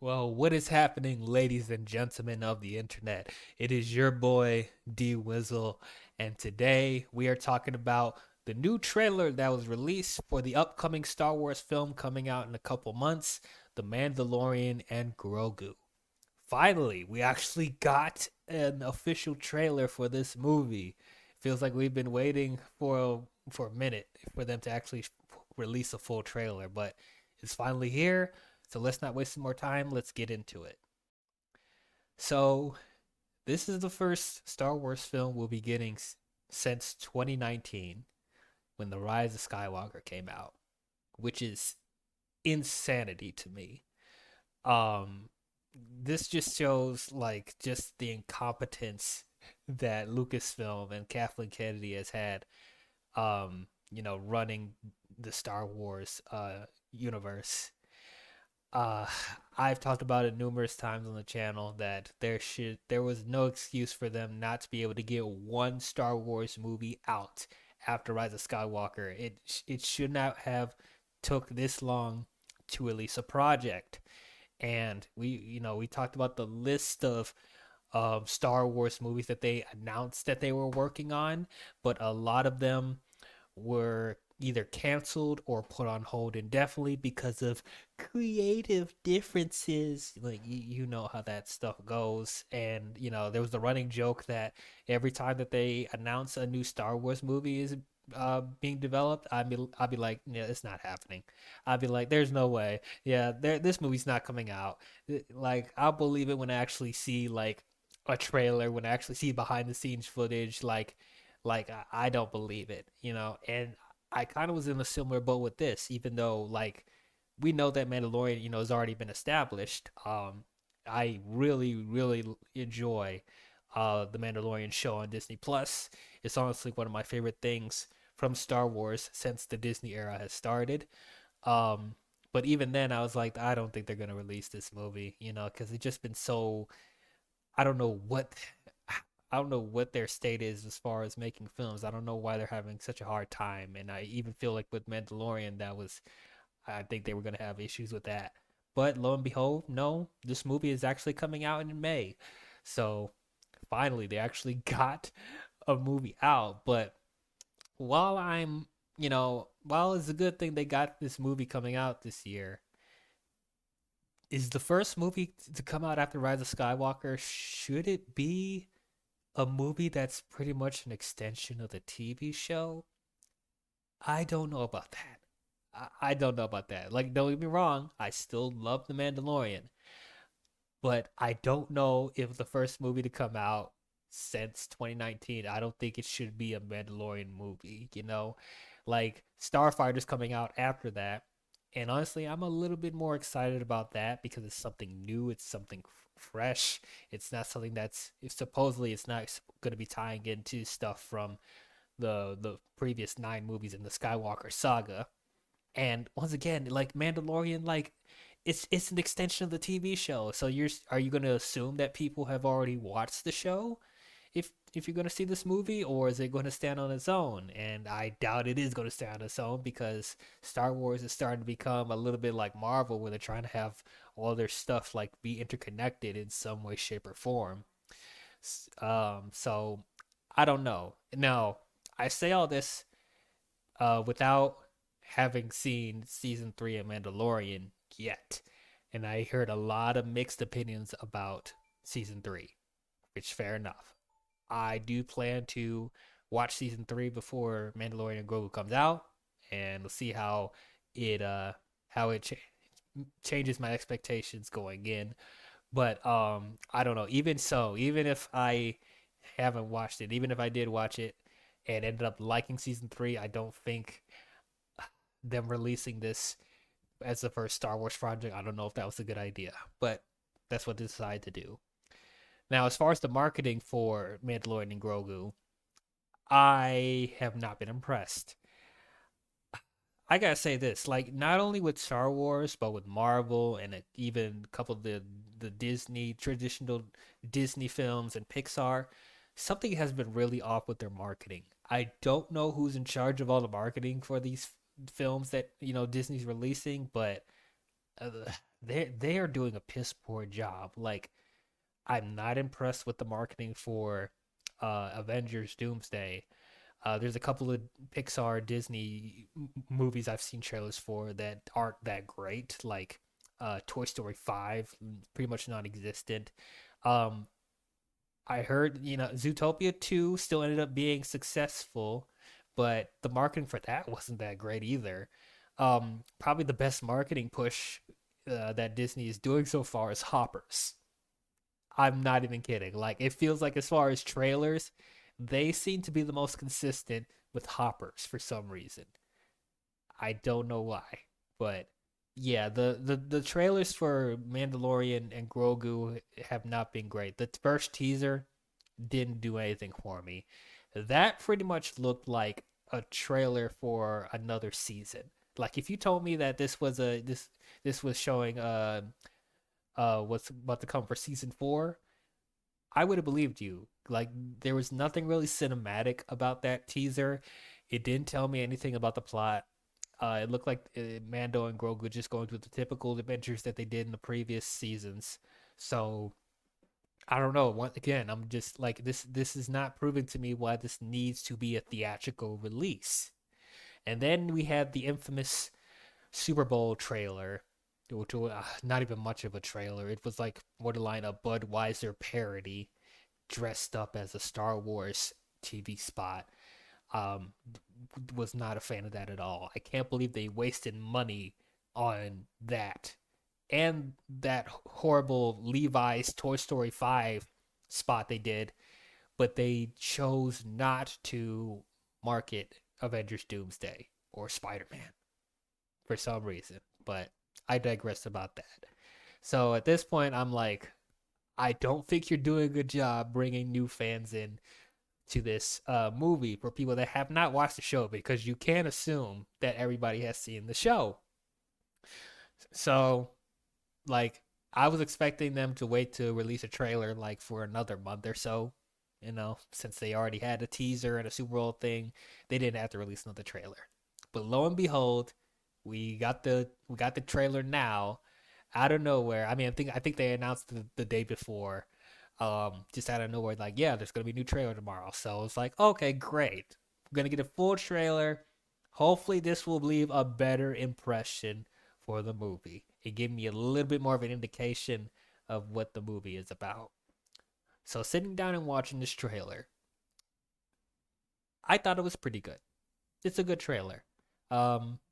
Well, what is happening, ladies and gentlemen of the internet? It is your boy D-WIZZLE, and today we are talking about the new trailer that was released for the upcoming Star Wars film coming out in a couple months, The Mandalorian and Grogu. Finally, we actually got an official trailer for this movie. Feels like we've been waiting for a minute for them to actually release a full trailer, but it's finally here. So let's not waste some more time. Let's get into it. So, this is the first Star Wars film we'll be getting since 2019 when The Rise of Skywalker came out, which is insanity to me. Um this just shows like just the incompetence that Lucasfilm and Kathleen Kennedy has had running the Star Wars universe. uh I've talked about it numerous times on the channel that there was no excuse for them not to be able to get one Star Wars movie out after Rise of Skywalker. It should not have took this long to release a project. And we talked about the list of Star Wars movies that they announced that they were working on, but a lot of them were either canceled or put on hold indefinitely because of creative differences. Like you know how that stuff goes. And there was the running joke that every time that they announce a new Star Wars movie is being developed, I'd be like, yeah, it's not happening. I'd be like, there's no way. Yeah, this movie's not coming out. Like, I'll believe it when I actually see like a trailer, when I actually see behind the scenes footage. I don't believe it. And I kind of was in a similar boat with this, even though like we know that Mandalorian, has already been established. I really, really enjoy the Mandalorian show on Disney Plus. It's honestly one of my favorite things from Star Wars since the Disney era has started. Um, but even then, I was like, I don't think they're gonna release this movie, because it's just been so. I don't know what. I don't know what their state is as far as making films. I don't know why they're having such a hard time. And I even feel like with Mandalorian, I think they were going to have issues with that. But lo and behold, no, this movie is actually coming out in May. So finally, they actually got a movie out. But while while it's a good thing they got this movie coming out this year, is the first movie to come out after Rise of Skywalker, should it be a movie that's pretty much an extension of the TV show? I don't know about that. I don't know about that. Like, don't get me wrong, I still love The Mandalorian, but I don't know if the first movie to come out since 2019, I don't think it should be a Mandalorian movie. Like, Starfighter's coming out after that. And honestly, I'm a little bit more excited about that because it's something new, it's something fresh. It's not something supposedly it's not going to be tying into stuff from the previous 9 movies in the Skywalker saga. And once again, like Mandalorian, like it's an extension of the TV show. So are you going to assume that people have already watched the show if you're going to see this movie, or is it going to stand on its own? And I doubt it is going to stand on its own because Star Wars is starting to become a little bit like Marvel, where they're trying to have all their stuff like be interconnected in some way, shape, or form. So I don't know. Now, I say all this without having seen season 3 of Mandalorian yet, and I heard a lot of mixed opinions about season 3, which fair enough. I do plan to watch season 3 before Mandalorian and Grogu comes out, and we'll see it how it changes my expectations going in. But I don't know. Even so, even if I haven't watched it, even if I did watch it and ended up liking season 3, I don't think them releasing this as the first Star Wars project, I don't know if that was a good idea. But that's what they decided to do. Now, as far as the marketing for Mandalorian and Grogu, I have not been impressed. I gotta say this, like not only with Star Wars, but with Marvel and even a couple of the Disney traditional Disney films and Pixar, something has been really off with their marketing. I don't know who's in charge of all the marketing for these films that Disney's releasing, but uh, they are doing a piss poor job. Like, I'm not impressed with the marketing for Avengers Doomsday. There's a couple of Pixar Disney movies I've seen trailers for that aren't that great, like Toy Story 5, pretty much non-existent. Um, I heard, Zootopia 2 still ended up being successful, but the marketing for that wasn't that great either. Probably the best marketing push that Disney is doing so far is Hoppers. I'm not even kidding. Like, it feels like, as far as trailers, they seem to be the most consistent with Hoppers for some reason. I don't know why, but yeah, the trailers for Mandalorian and Grogu have not been great. The first teaser didn't do anything for me. That pretty much looked like a trailer for another season. Like, if you told me that this was showing what's about to come for season 4, I would have believed you. Like, there was nothing really cinematic about that teaser. It didn't tell me anything about the plot. It looked like Mando and Grogu just going through the typical adventures that they did in the previous seasons. So I don't know. Once again, I'm just like, this is not proving to me why this needs to be a theatrical release. And then we had the infamous Super Bowl trailer, which was not even much of a trailer. It was like borderline a Budweiser parody dressed up as a Star Wars TV spot. Um, was not a fan of that at all. I can't believe they wasted money on that, and that horrible Levi's Toy Story 5 spot they did, but they chose not to market Avengers Doomsday or Spider-Man for some reason. But I digress about that. So at this point, I'm like, I don't think you're doing a good job bringing new fans in to this movie for people that have not watched the show, because you can't assume that everybody has seen the show. So, like, I was expecting them to wait to release a trailer like for another month or so. Since they already had a teaser and a Super Bowl thing, they didn't have to release another trailer. But lo and behold, we got the trailer now, out of nowhere. I mean, I think they announced the day before, just out of nowhere, like, yeah, there's gonna be a new trailer tomorrow. So it's like, okay, great. I'm gonna get a full trailer. Hopefully, this will leave a better impression for the movie. It gave me a little bit more of an indication of what the movie is about. So sitting down and watching this trailer, I thought it was pretty good. It's a good trailer.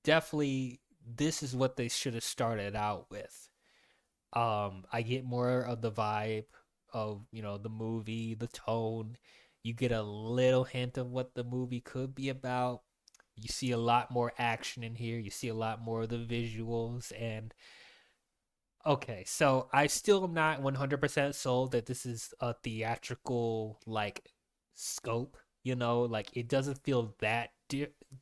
Definitely, this is what they should have started out with. I get more of the vibe of, the movie, the tone. You get a little hint of what the movie could be about. You see a lot more action in here. You see a lot more of the visuals. And okay, so I still am not 100% sold that this is a theatrical, like, scope. Like, it doesn't feel that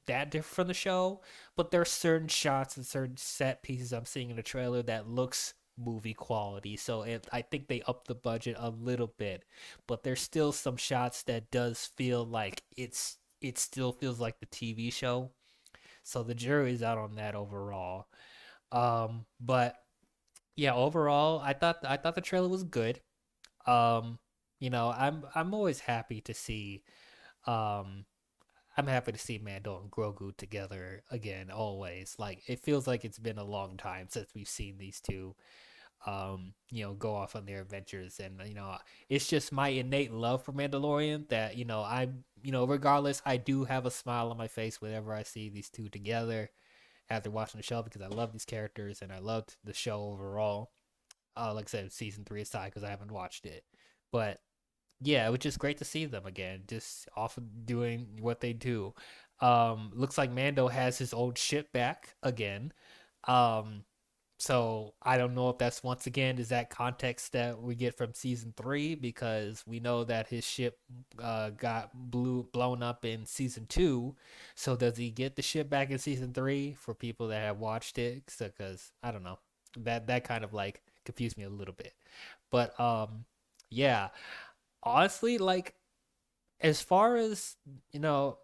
different from the show, but there are certain shots and certain set pieces I'm seeing in the trailer that looks movie quality. So I think they upped the budget a little bit, but there's still some shots that does feel like it still feels like the TV show. So the jury's out on that overall. But yeah, overall, I thought the trailer was good. Um, I'm always happy to see um I'm happy to see Mando and Grogu together again, always. Like, it feels like it's been a long time since we've seen these two go off on their adventures. And, it's just my innate love for Mandalorian that, regardless, I do have a smile on my face whenever I see these two together after watching the show, because I love these characters and I loved the show overall. Like I said, season 3 aside, because I haven't watched it. But yeah, it was just great to see them again, just off doing what they do. Looks like Mando has his old ship back again. Um, so I don't know if that's, once again, is that context that we get from season 3, because we know that his ship got blown up in season 2. So does he get the ship back in season 3 for people that have watched it? Because I don't know, that kind of like confused me a little bit. But yeah, honestly, like, as far as, you know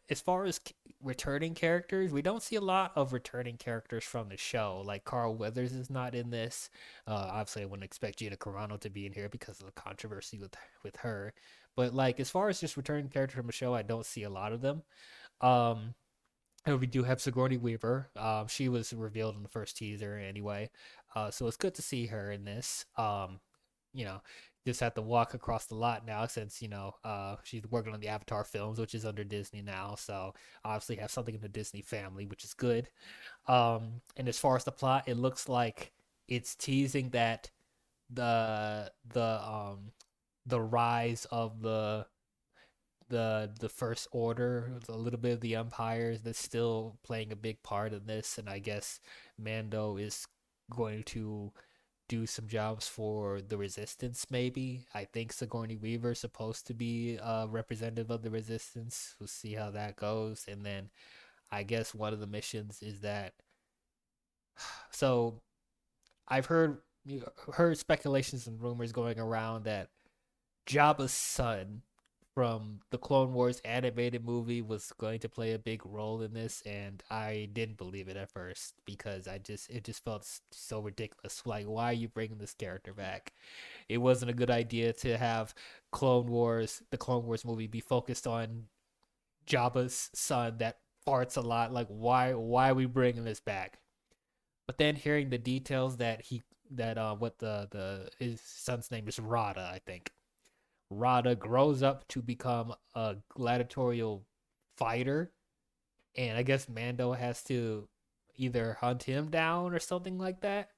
as far as returning characters, we don't see a lot of returning characters from the show. Like Carl Weathers is not in this. Obviously, I wouldn't expect Gina Carano to be in here because of the controversy with her. But like as far as just returning characters from the show, I don't see a lot of them. Um, and we do have Sigourney Weaver. She was revealed in the first teaser anyway. So it's good to see her in this. You know, just have to walk across the lot now since, she's working on the Avatar films, which is under Disney now. So obviously have something in the Disney family, which is good. And as far as the plot, it looks like it's teasing that the rise of the first order, a little bit of the empires that's still playing a big part in this, and I guess Mando is going to do some jobs for the resistance. Maybe I think Sigourney Weaver is supposed to be a representative of the resistance. We'll see how that goes, and then I guess one of the missions is that. So I've heard speculations and rumors going around that Jabba's son from the Clone Wars animated movie was going to play a big role in this, and I didn't believe it at first because it just felt so ridiculous. Like, why are you bringing this character back? It wasn't a good idea to have the Clone Wars movie, be focused on Jabba's son that farts a lot. Like, why are we bringing this back? But then hearing the details that what the his son's name is Rada, I think Rada grows up to become a gladiatorial fighter, and I guess Mando has to either hunt him down or something like that.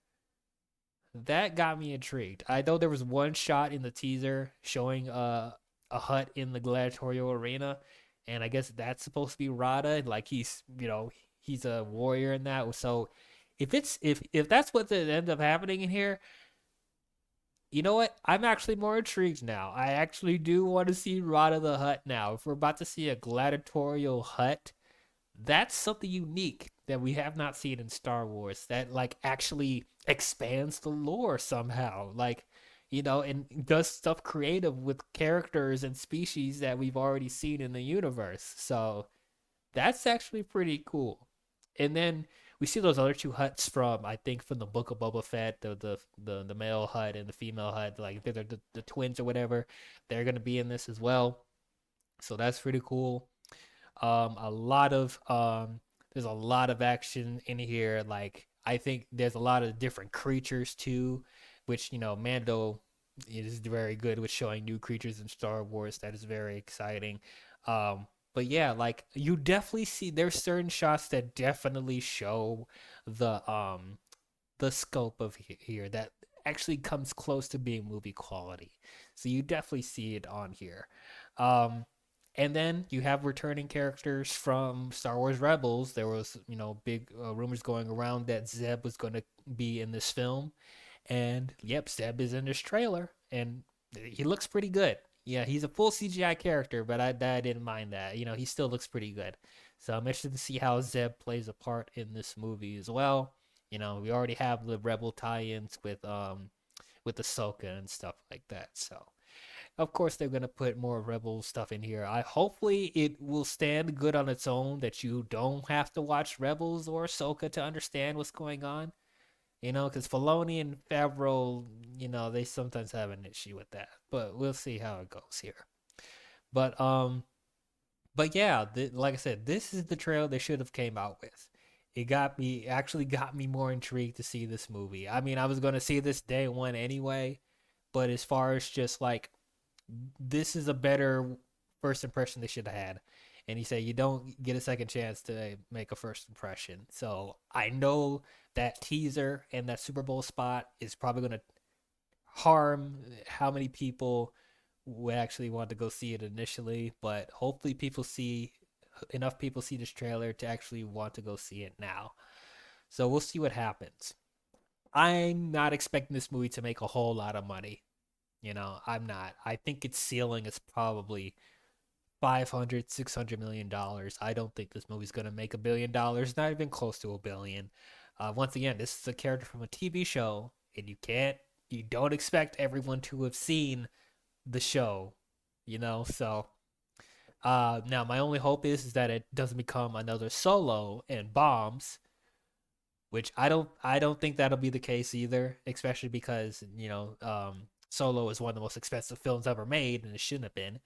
That got me intrigued. I know there was one shot in the teaser showing a hut in the gladiatorial arena, and I guess that's supposed to be Rada. Like he's a warrior in that. So if that's what ends up happening in here, you know what? I'm actually more intrigued now. I actually do want to see Rada the Hutt now. If we're about to see a gladiatorial hut, that's something unique that we have not seen in Star Wars that like actually expands the lore somehow. Like, and does stuff creative with characters and species that we've already seen in the universe. So that's actually pretty cool. And then we see those other two huts from I think from the Book of Boba Fett, the male hut and the female hut, like they're the twins or whatever. They're gonna be in this as well, so that's pretty cool. A lot of there's a lot of action in here. Like I think there's a lot of different creatures too, which Mando is very good with showing new creatures in Star Wars. That is very exciting. But yeah, like you definitely see there's certain shots that definitely show the scope of here that actually comes close to being movie quality. So you definitely see it on here. Um, and then you have returning characters from Star Wars Rebels. There was, big rumors going around that Zeb was going to be in this film. And yep, Zeb is in this trailer, and he looks pretty good. Yeah, he's a full CGI character, but I didn't mind that. He still looks pretty good. So I'm interested to see how Zeb plays a part in this movie as well. We already have the Rebel tie-ins with Ahsoka and stuff like that. So of course they're gonna put more Rebel stuff in here. I hopefully it will stand good on its own that you don't have to watch Rebels or Ahsoka to understand what's going on. Because Filoni and Favreau, they sometimes have an issue with that. But we'll see how it goes here. But but yeah, like I said, this is the trail they should have came out with. Actually got me more intrigued to see this movie. I mean, I was gonna see this day one anyway, but as far as just like this is a better first impression they should have had. And he said you don't get a second chance to make a first impression. So I know that teaser and that Super Bowl spot is probably going to harm how many people would actually want to go see it initially, but hopefully enough people see this trailer to actually want to go see it now. So we'll see what happens. I'm not expecting this movie to make a whole lot of money. I'm not. I think its ceiling is probably 500, $600 million. I don't think this movie's going to make $1 billion, not even close to $1 billion. Once again, this is a character from a TV show, and you don't expect everyone to have seen the show, so Now my only hope is that it doesn't become another Solo and bombs, which I don't think that'll be the case either, especially because Solo is one of the most expensive films ever made, and it shouldn't have been.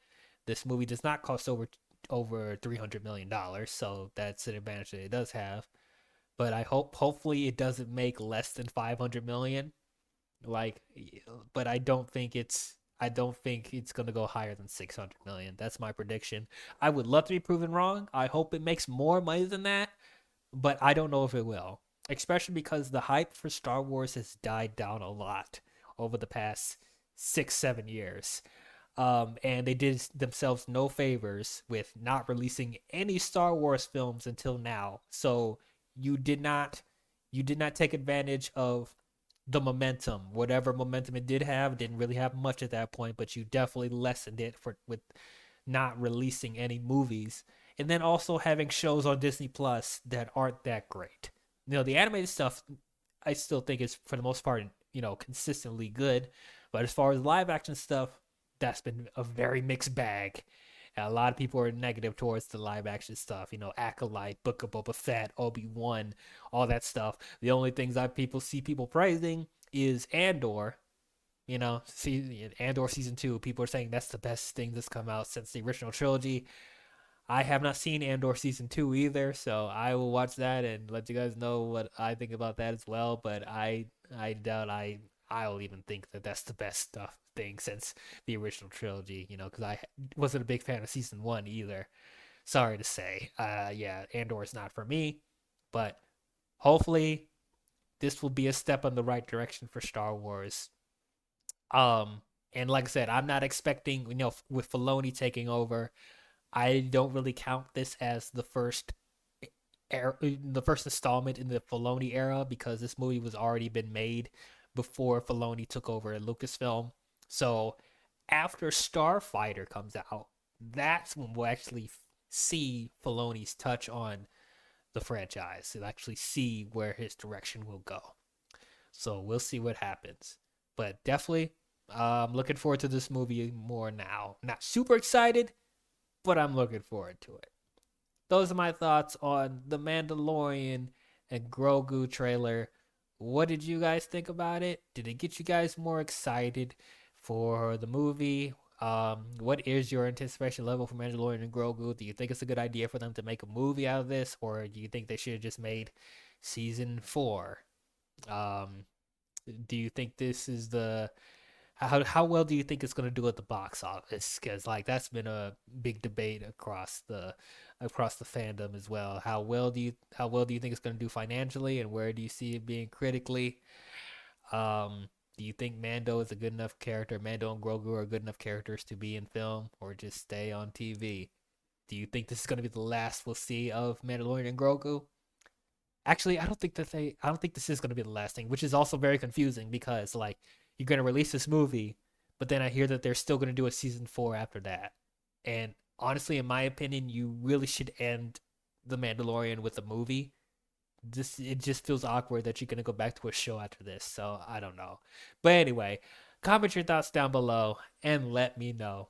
This movie does not cost over $300 million, so that's an advantage that it does have. But hopefully it doesn't make less than 500 million. Like, but I don't think it's gonna go higher than 600 million. That's my prediction. I would love to be proven wrong. I hope it makes more money than that, but I don't know if it will. Especially because the hype for Star Wars has died down a lot over the past 6, 7 years. And they did themselves no favors with not releasing any Star Wars films until now. So you did not you did not take advantage of the momentum. Whatever momentum it did have, it didn't really have much at that point, but you definitely lessened it for with not releasing any movies, and then also having shows on Disney Plus that aren't that great. The animated stuff I still think is for the most part, consistently good, but as far as live action stuff, that's been a very mixed bag. And a lot of people are negative towards the live action stuff, Acolyte, Book of Boba Fett, Obi-Wan, all that stuff. The only things I people see people praising is Andor. Andor season 2. People are saying that's the best thing that's come out since the original trilogy. I have not seen Andor season 2 either, so I will watch that and let you guys know what I think about that as well. But I doubt I'll even think that that's the best stuff thing since the original trilogy. Because I wasn't a big fan of season 1 either. Sorry to say. Yeah, Andor is not for me, but hopefully this will be a step in the right direction for Star Wars. Um, and like I said, I'm not expecting, with Filoni taking over, I don't really count this as the first installment in the Filoni era because this movie was already been made before Filoni took over at Lucasfilm. So after Starfighter comes out, that's when we'll actually see Filoni's touch on the franchise and actually see where his direction will go. So we'll see what happens. But definitely, I'm looking forward to this movie more now. Not super excited, but I'm looking forward to it. Those are my thoughts on the Mandalorian and Grogu trailer. What did you guys think about it? Did it get you guys more excited for the movie? What is your anticipation level for Mandalorian and Grogu? Do you think it's a good idea for them to make a movie out of this, or do you think they should have just made season 4? Um, do you think this is the how well do you think it's going to do at the box office? Because like that's been a big debate across the fandom as well. How well do you think it's going to do financially, and where do you see it being critically? Do you think Mando is a good enough character? Mando and Grogu are good enough characters to be in film or just stay on TV? Do you think this is going to be the last we'll see of Mandalorian and Grogu? Actually, I don't think this is going to be the last thing, which is also very confusing because like you're going to release this movie, but then I hear that they're still going to do a season 4 after that. And honestly, in my opinion, you really should end the Mandalorian with a movie. It just feels awkward that you're going to go back to a show after this. So, I don't know. But anyway, comment your thoughts down below and let me know.